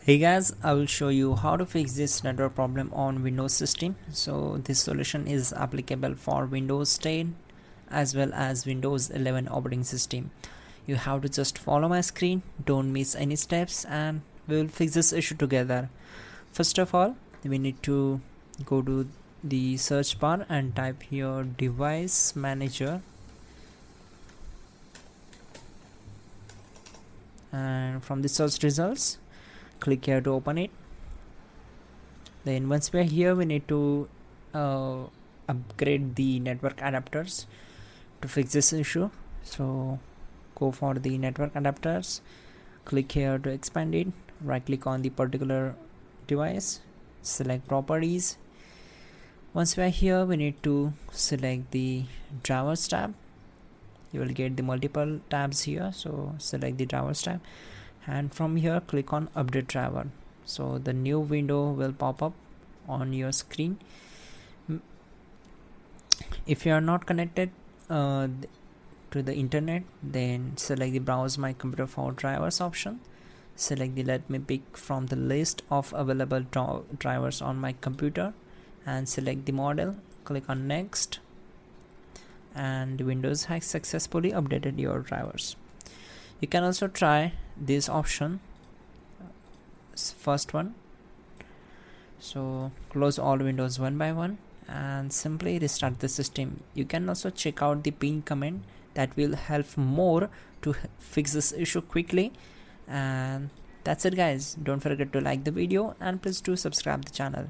Hey guys, I will show you how to fix this network problem on Windows system. So this solution is applicable for Windows 10 as well as Windows 11 operating system. You have to just follow my screen, don't miss any steps, and we will fix this issue together. First of all, we need to go to the search bar and type here device manager, and from the search results click here to open it. Then once we are here, we need to upgrade the network adapters to fix this issue. So go for the network adapters, click here to expand it, right click on the particular device, select properties. Once we are here, we need to select the drivers tab. You will get the multiple tabs here, so select the drivers tab, and from here click on update driver. So the new window will pop up on your screen. If you are not connected to the internet, then select the browse my computer for drivers option. Select the let me pick from the list of available drivers on my computer and select the model. Click on next, and Windows has successfully updated your drivers. You can also try this option, first one. So close all windows one by one and simply restart the system. You can also check out the pin command that will help more to fix this issue quickly. And that's it guys, don't forget to like the video and please do subscribe the channel.